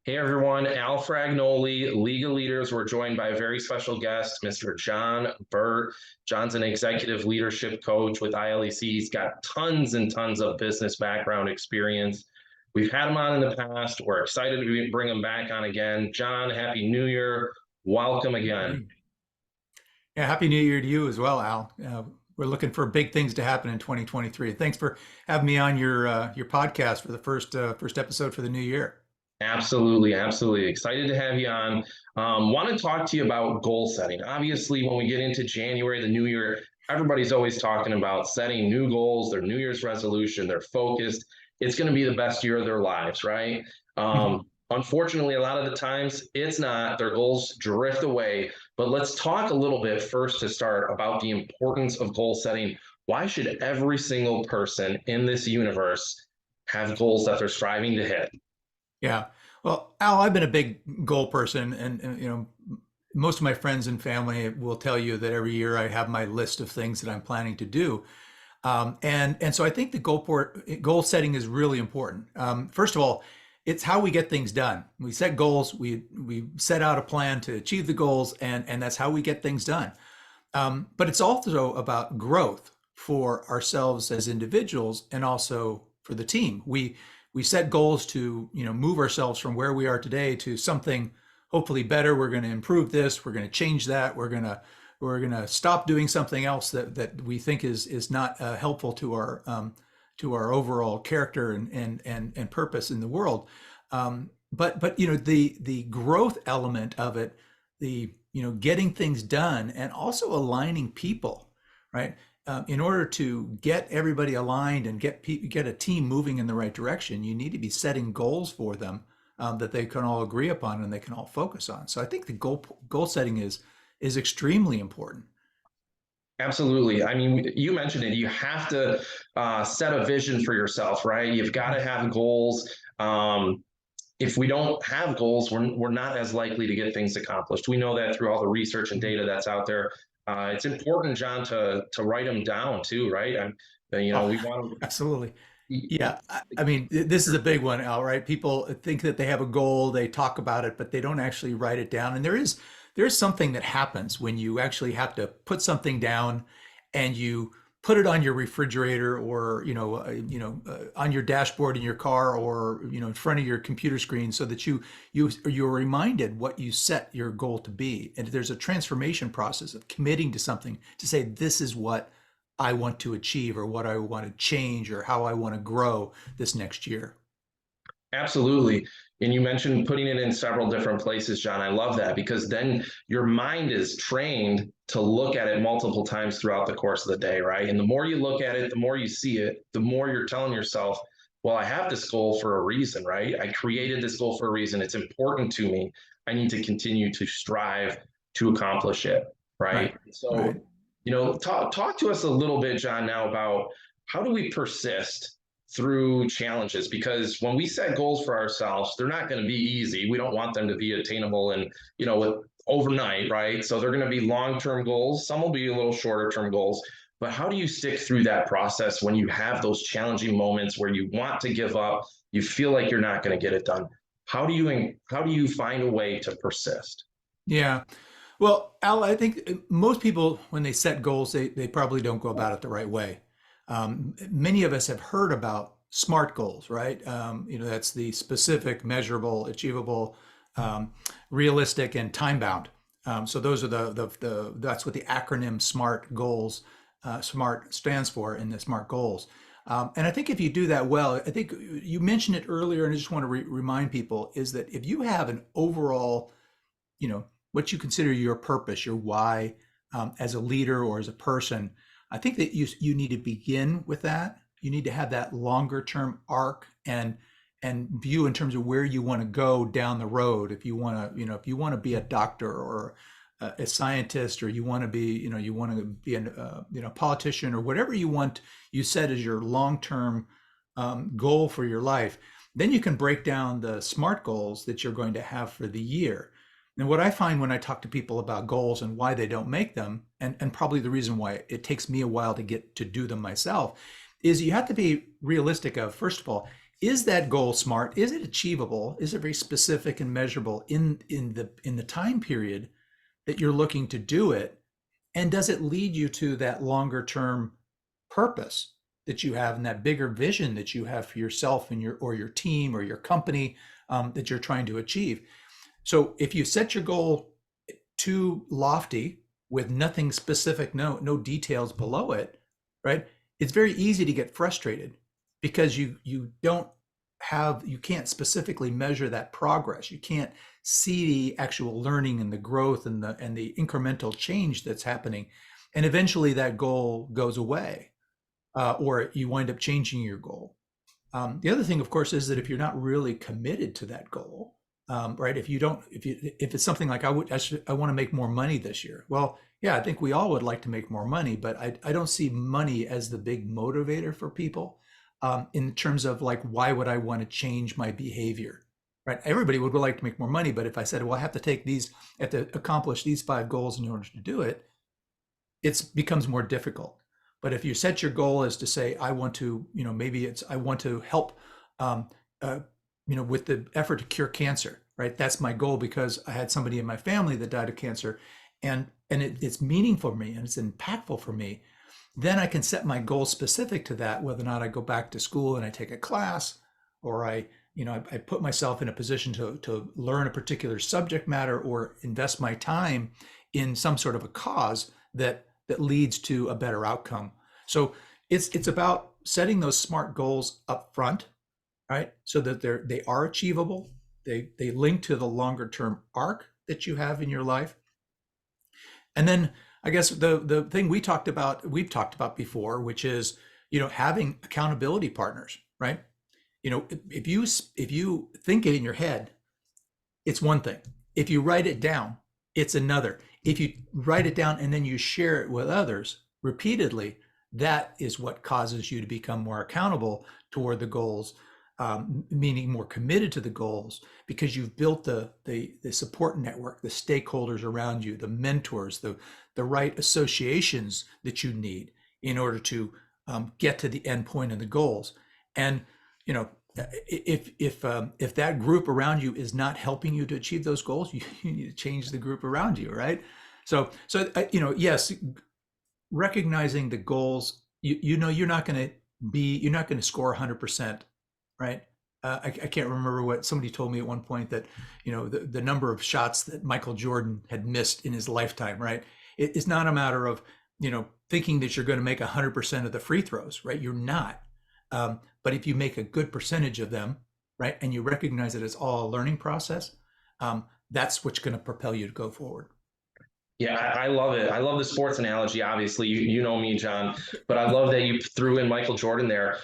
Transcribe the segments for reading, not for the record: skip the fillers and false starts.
Hey everyone, Al Fragnoli, Legal Leaders. We're joined by a very special guest, Mr. John Burt. John's an executive leadership coach with ILEC. He's got tons and tons of business background experience. We've had him on in the past. We're excited to bring him back on again. John, Happy New Year. Welcome again. Yeah, Happy New Year to you as well, Al. We're looking for big things to happen in 2023. Thanks for having me on your podcast for the first episode for the new year. Absolutely, absolutely. Excited to have you on. Want to talk to you about goal setting. Obviously, when we get into January, the new year, everybody's always talking about setting new goals, their New Year's resolution, they're focused. It's going to be the best year of their lives, right? Mhm. Unfortunately, a lot of the times it's not. Their goals drift away. But let's talk a little bit first to start about the importance of goal setting. Why should every single person in this universe have goals that they're striving to hit? Yeah. Well, Al, I've been a big goal person, and most of my friends and family will tell you that every year I have my list of things that I'm planning to do. And so I think the goal setting is really important. First of all, it's how we get things done. We set goals, we set out a plan to achieve the goals, and that's how we get things done. But it's also about growth for ourselves as individuals and also for the team. We set goals to move ourselves from where we are today to something hopefully better. We're going to improve this. We're going to change that. We're gonna stop doing something else that we think is not helpful to our overall character and purpose in the world. But the growth element of it, the getting things done, and also aligning people, right? In order to get everybody aligned and get a team moving in the right direction, you need to be setting goals for them that they can all agree upon and they can all focus on. So I think the goal setting is extremely important. Absolutely. I mean, you mentioned it. You have to set a vision for yourself, right? You've got to have goals. If we don't have goals, we're not as likely to get things accomplished. We know that through all the research and data that's out there. It's important, John, to write them down too, right? Oh, We want absolutely. to. Yeah, I mean, this is a big one, Al, right? People think that they have a goal, they talk about it, but they don't actually write it down. And there is something that happens when you actually have to put something down and you put it on your refrigerator or on your dashboard in your car or in front of your computer screen so that you're reminded what you set your goal to be. And there's a transformation process of committing to something to say this is what I want to achieve or what I want to change or how I want to grow this next year. Absolutely. And you mentioned putting it in several different places, John. I love that because then your mind is trained to look at it multiple times throughout the course of the day, right? And the more you look at it, the more you see it, the more you're telling yourself, well, I have this goal for a reason, right? I created this goal for a reason. It's important to me. I need to continue to strive to accomplish it, Right. right? So, Right. talk to us a little bit, John, now about how do we persist through challenges, because when we set goals for ourselves, they're not going to be easy. We don't want them to be attainable and with overnight, right? So they're going to be long-term goals. Some will be a little shorter term goals. But how do you stick through that process when you have those challenging moments where you want to give up, you feel like you're not going to get it done? How do you find a way to persist? Yeah. Well, Al, I think most people, when they set goals, they probably don't go about it the right way. Many of us have heard about SMART goals, right? That's the specific, measurable, achievable, um, realistic, and time bound. So those are that's what the acronym SMART goals, SMART stands for in the SMART goals. And I think if you do that well, I think you mentioned it earlier, and I just want to remind people is that if you have an overall what you consider your purpose, your why, as a leader or as a person, I think that you need to begin with that. You need to have that longer term arc and view in terms of where you want to go down the road. If you want to, if you want to be a doctor or a scientist, or you want to be, you want to be a politician or whatever you want, you set as your long term goal for your life. Then you can break down the SMART goals that you're going to have for the year. And what I find when I talk to people about goals and why they don't make them, and probably the reason why it takes me a while to get to do them myself, is you have to be realistic of, first of all, is that goal smart? Is it achievable? Is it very specific and measurable in the time period that you're looking to do it? And does it lead you to that longer term purpose that you have and that bigger vision that you have for yourself and your team or your company that you're trying to achieve? So if you set your goal too lofty with nothing specific, no details below it, right? It's very easy to get frustrated because you can't specifically measure that progress. You can't see the actual learning and the growth and the incremental change that's happening. And eventually that goal goes away, or you wind up changing your goal. The other thing, of course, is that if you're not really committed to that goal, right? If it's something like I want to make more money this year. Well, yeah, I think we all would like to make more money, but I don't see money as the big motivator for people, in terms of like, why would I want to change my behavior, right? Everybody would like to make more money, but if I said, well, I have to accomplish these 5 goals in order to do it, it becomes more difficult. But if you set your goal as to say, I want to, I want to help, with the effort to cure cancer, right? That's my goal because I had somebody in my family that died of cancer, and it's meaningful for me and it's impactful for me. Then I can set my goal specific to that, whether or not I go back to school and I take a class, or I put myself in a position to learn a particular subject matter or invest my time in some sort of a cause that leads to a better outcome. So it's about setting those SMART goals up front, right? So that they are achievable. They link to the longer term arc that you have in your life. And then I guess the thing we've talked about before, which is, having accountability partners, right? If you think it in your head, it's one thing. If you write it down, it's another. If you write it down and then you share it with others repeatedly, that is what causes you to become more accountable toward the goals, meaning more committed to the goals, because you've built the support network, the stakeholders around you, the mentors, the right associations that you need in order to get to the end point of the goals. And if that group around you is not helping you to achieve those goals, you need to change the group around you, right? So yes, recognizing the goals, you're not going to score 100%, right? I can't remember what somebody told me at one point, that the number of shots that Michael Jordan had missed in his lifetime, right? It's not a matter of thinking that you're going to make 100% of the free throws, right? You're not. But if you make a good percentage of them, right, and you recognize that it's all a learning process, that's what's going to propel you to go forward. Yeah, I love it. I love the sports analogy. Obviously, you know me, John, but I love that you threw in Michael Jordan there.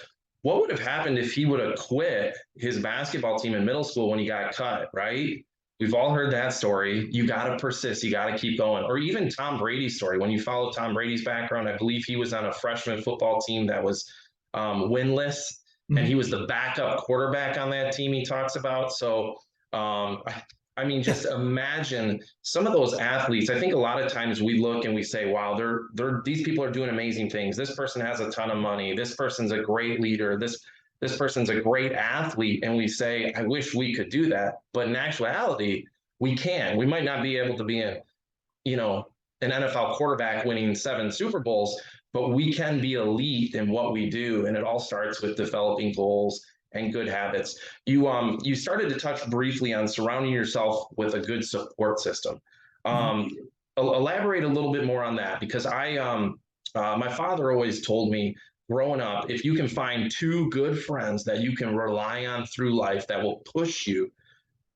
What would have happened if he would have quit his basketball team in middle school when he got cut, right? We've all heard that story. You got to persist. You got to keep going. Or even Tom Brady's story. When you follow Tom Brady's background, I believe he was on a freshman football team that was winless, and he was the backup quarterback on that team he talks about. So, I mean, just imagine some of those athletes. I think a lot of times we look and we say, wow, these people are doing amazing things. This person has a ton of money. This person's a great leader. This person's a great athlete. And we say, I wish we could do that. But in actuality, we can. We might not be able to be an NFL quarterback winning 7 Super Bowls, but we can be elite in what we do. And it all starts with developing goals and good habits. You started to touch briefly on surrounding yourself with a good support system. Elaborate a little bit more on that, because my father always told me growing up, if you can find 2 good friends that you can rely on through life that will push you,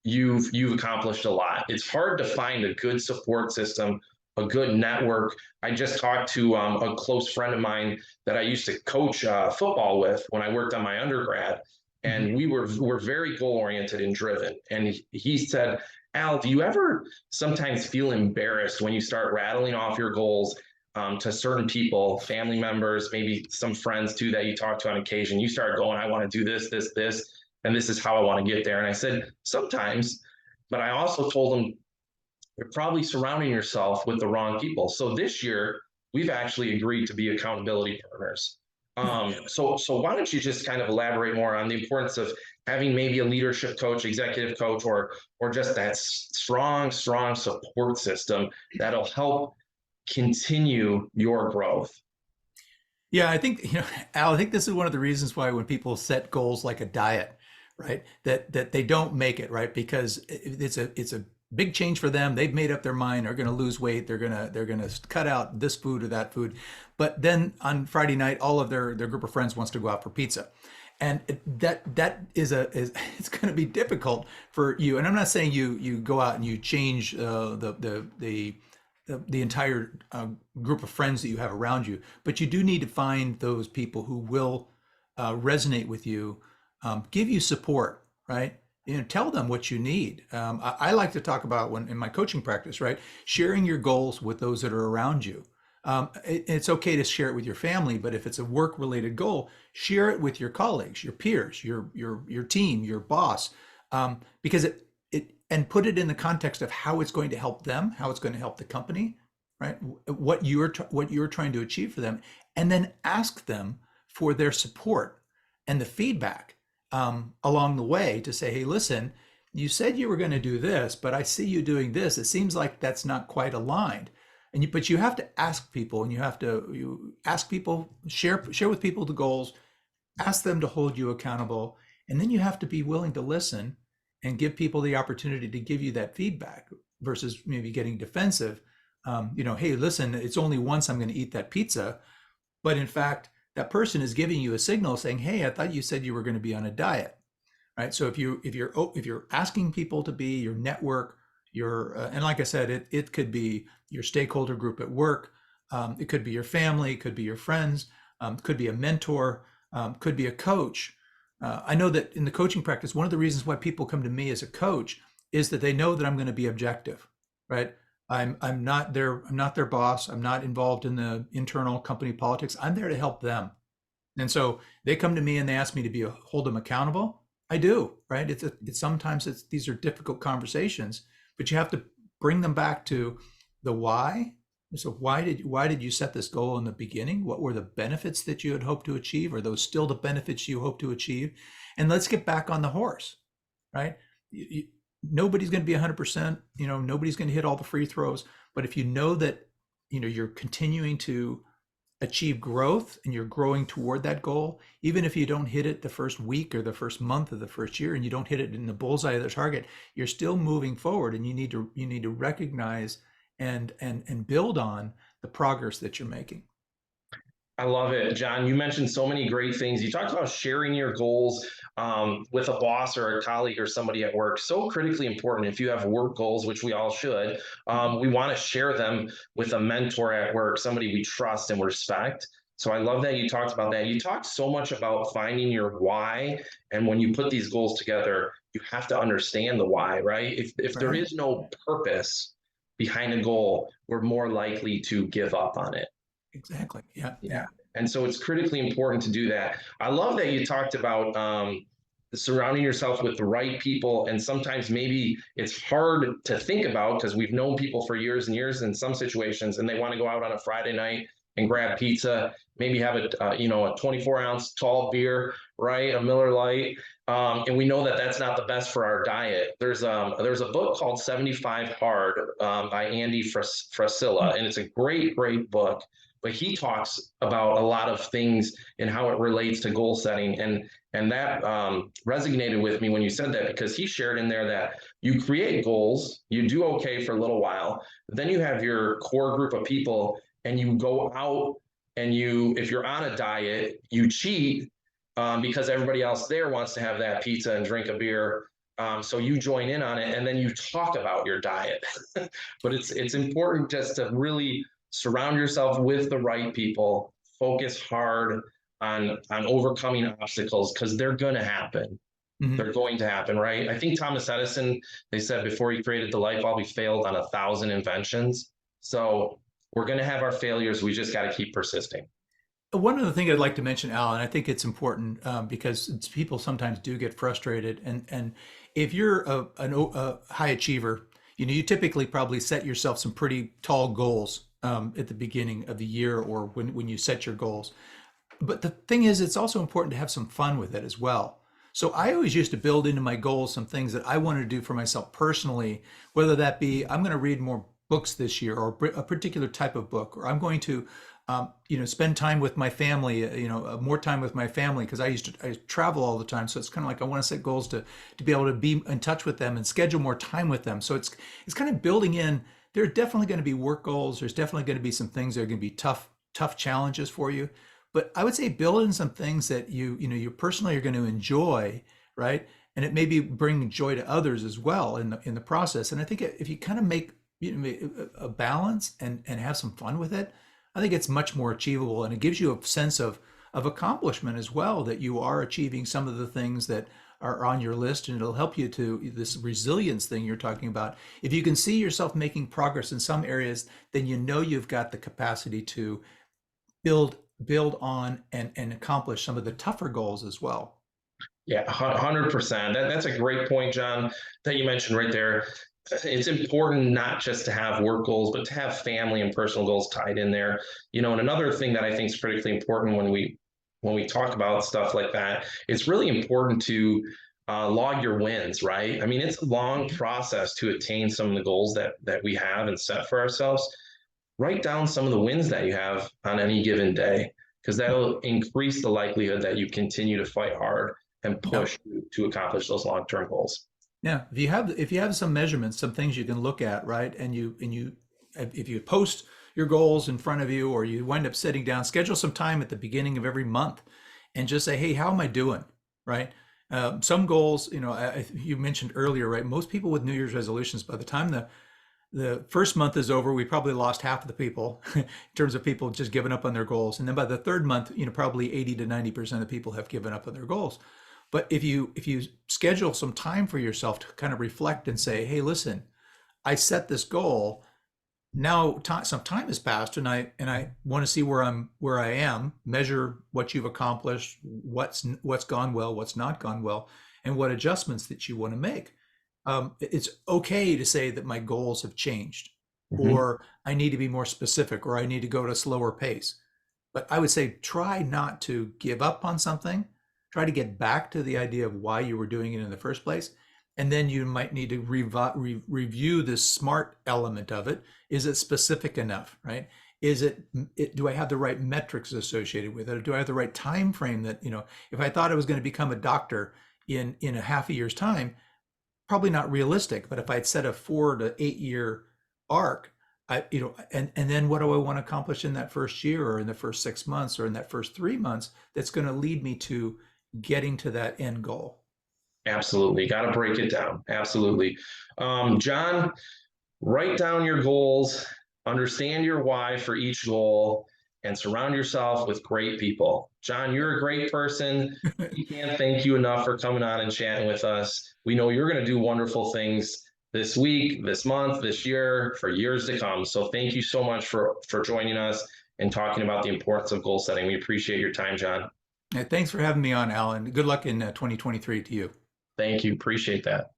you've accomplished a lot. It's hard to find a good support system, a good network. I just talked to a close friend of mine that I used to coach football with when I worked on my undergrad. And we're very goal oriented and driven. And he said, Al, do you ever sometimes feel embarrassed when you start rattling off your goals to certain people, family members, maybe some friends too that you talk to on occasion? You start going, I want to do this, and this is how I want to get there. And I said, sometimes, but I also told him, you're probably surrounding yourself with the wrong people. So this year, we've actually agreed to be accountability partners. So why don't you just kind of elaborate more on the importance of having maybe a leadership coach, executive coach, or just that strong support system that'll help continue your growth. Yeah, I think, Al, I think this is one of the reasons why when people set goals like a diet, right, that they don't make it, right? Because it's a big change for them. They've made up their mind, they're going to lose weight, they're going to cut out this food or that food. But then on Friday night, all of their group of friends wants to go out for pizza. And that is it's going to be difficult for you. And I'm not saying you go out and you change the entire group of friends that you have around you, but you do need to find those people who will resonate with you, give you support, right? Tell them what you need. I like to talk about when in my coaching practice, right? Sharing your goals with those that are around you. It's okay to share it with your family, but if it's a work-related goal, share it with your colleagues, your peers, your team, your boss, because and put it in the context of how it's going to help them, how it's going to help the company, right? What you're trying to achieve for them, and then ask them for their support and the feedback along the way to say, hey, listen, you said you were going to do this, but I see you doing this. It seems like that's not quite aligned. But you have to ask people, and you ask people, share with people the goals, ask them to hold you accountable, and then you have to be willing to listen and give people the opportunity to give you that feedback versus maybe getting defensive. Hey, listen, it's only once I'm going to eat that pizza, but in fact, that person is giving you a signal saying, hey, I thought you said you were going to be on a diet, right? So if you're asking people to be your network, and like I said, it could be your stakeholder group at work, it could be your family, it could be your friends, could be a mentor, could be a coach. I know that in the coaching practice, one of the reasons why people come to me as a coach is that they know that I'm going to be objective, right? I'm not their boss. I'm not involved in the internal company politics. I'm there to help them. And so they come to me and they ask me to hold them accountable. I do, right? Sometimes these are difficult conversations, but you have to bring them back to the why. So why did you set this goal in the beginning? What were the benefits that you had hoped to achieve? Are those still the benefits you hope to achieve? And let's get back on the horse, right? Nobody's going to be 100%, nobody's going to hit all the free throws, but if you know that, you're continuing to achieve growth and you're growing toward that goal, even if you don't hit it the first week or the first month of the first year, and you don't hit it in the bullseye of the target, you're still moving forward, and you need to recognize and build on the progress that you're making. I love it, John. You mentioned so many great things. You talked about sharing your goals with a boss or a colleague or somebody at work. So critically important. If you have work goals, which we all should, we want to share them with a mentor at work, somebody we trust and respect. So I love that you talked about that. You talked so much about finding your why, and when you put these goals together, you have to understand the why, right? If there Right. is no purpose behind a goal, we're more likely to give up on it. Exactly. Yeah. Yeah. Yeah. And so it's critically important to do that. I love that you talked about surrounding yourself with the right people. And sometimes maybe it's hard to think about because we've known people for years and years in some situations, and they want to go out on a Friday night and grab pizza, maybe have a 24-ounce tall beer, right? A Miller Lite. And we know that that's not the best for our diet. There's a book called 75 Hard by Andy Frisella, and it's a great book, but he talks about a lot of things and how it relates to goal setting. And that resonated with me when you said that, because he shared in there that you create goals, you do okay for a little while, then you have your core group of people, and you go out and if you're on a diet, you cheat because everybody else there wants to have that pizza and drink a beer. So you join in on it, and then you talk about your diet. But it's important just to really surround yourself with the right people, focus hard on overcoming obstacles, because they're going to happen. Mhm. They're going to happen, right? I think Thomas Edison, they said before he created the light bulb, he failed on 1,000 inventions. So we're going to have our failures. We just got to keep persisting. One other thing I'd like to mention, Al, and I think it's important because people sometimes do get frustrated, and if you're a high achiever, you typically probably set yourself some pretty tall goals at the beginning of the year or when you set your goals. but the thing is, it's also important to have some fun with it as well. So I always used to build into my goals some things that I wanted to do for myself personally, whether that be I'm going to read more books this year, or a particular type of book, or I'm going to, spend time with my family, more time with my family, because I travel all the time. So it's kind of like I want to set goals to be able to be in touch with them and schedule more time with them. So it's kind of building in. There are definitely going to be work goals. There's definitely going to be some things that are going to be tough challenges for you. But I would say build in some things that you personally are going to enjoy, right? And it maybe bring joy to others as well in the process. And I think if you kind of make a balance and have some fun with it, I think it's much more achievable, and it gives you a sense of accomplishment as well, that you are achieving some of the things that are on your list, and it'll help you to this resilience thing you're talking about. If you can see yourself making progress in some areas, then you know you've got the capacity to build build on and accomplish some of the tougher goals as well. Yeah, 100%. That's a great point, John, that you mentioned right there. It's important not just to have work goals, but to have family and personal goals tied in there. And another thing that I think is critically important when we talk about stuff like that, it's really important to log your wins, right? I mean, it's a long process to attain some of the goals that we have and set for ourselves. Write down some of the wins that you have on any given day, because that'll increase the likelihood that you continue to fight hard and Yeah. push to accomplish those long-term goals. Yeah, if you have some measurements, some things you can look at, right? And you if you post your goals in front of you, or you wind up sitting down, schedule some time at the beginning of every month and just say, hey, how am I doing? Right? Some goals, you mentioned earlier, right? Most people with New Year's resolutions, by the time the first month is over, we probably lost half of the people in terms of people just giving up on their goals. And then by the third month, probably 80 to 90% of people have given up on their goals. But if you schedule some time for yourself to kind of reflect and say, hey, listen, I set this goal. Now some time has passed, and I want to see where I am, measure what you've accomplished, what's gone well, what's not gone well, and what adjustments that you want to make. It's okay to say that my goals have changed, Mhm. or I need to be more specific, or I need to go at a slower pace. But I would say try not to give up on something. Try to get back to the idea of why you were doing it in the first place. And then you might need to review the smart element of it. Is it specific enough, right? Do I have the right metrics associated with it? Or do I have the right time frame that, if I thought I was going to become a doctor in a half a year's time, probably not realistic. But if I'd set a 4 to 8 year arc, and then what do I want to accomplish in that first year, or in the first 6 months, or in that first 3 months, that's going to lead me to getting to that end goal. Absolutely. Got to break it down. Absolutely. John, write down your goals, understand your why for each goal, and surround yourself with great people. John, you're a great person. We can't thank you enough for coming on and chatting with us. We know you're going to do wonderful things this week, this month, this year, for years to come. So thank you so much for joining us and talking about the importance of goal setting. We appreciate your time, John. Thanks for having me on, Alan. Good luck in 2023 to you. Thank you. Appreciate that.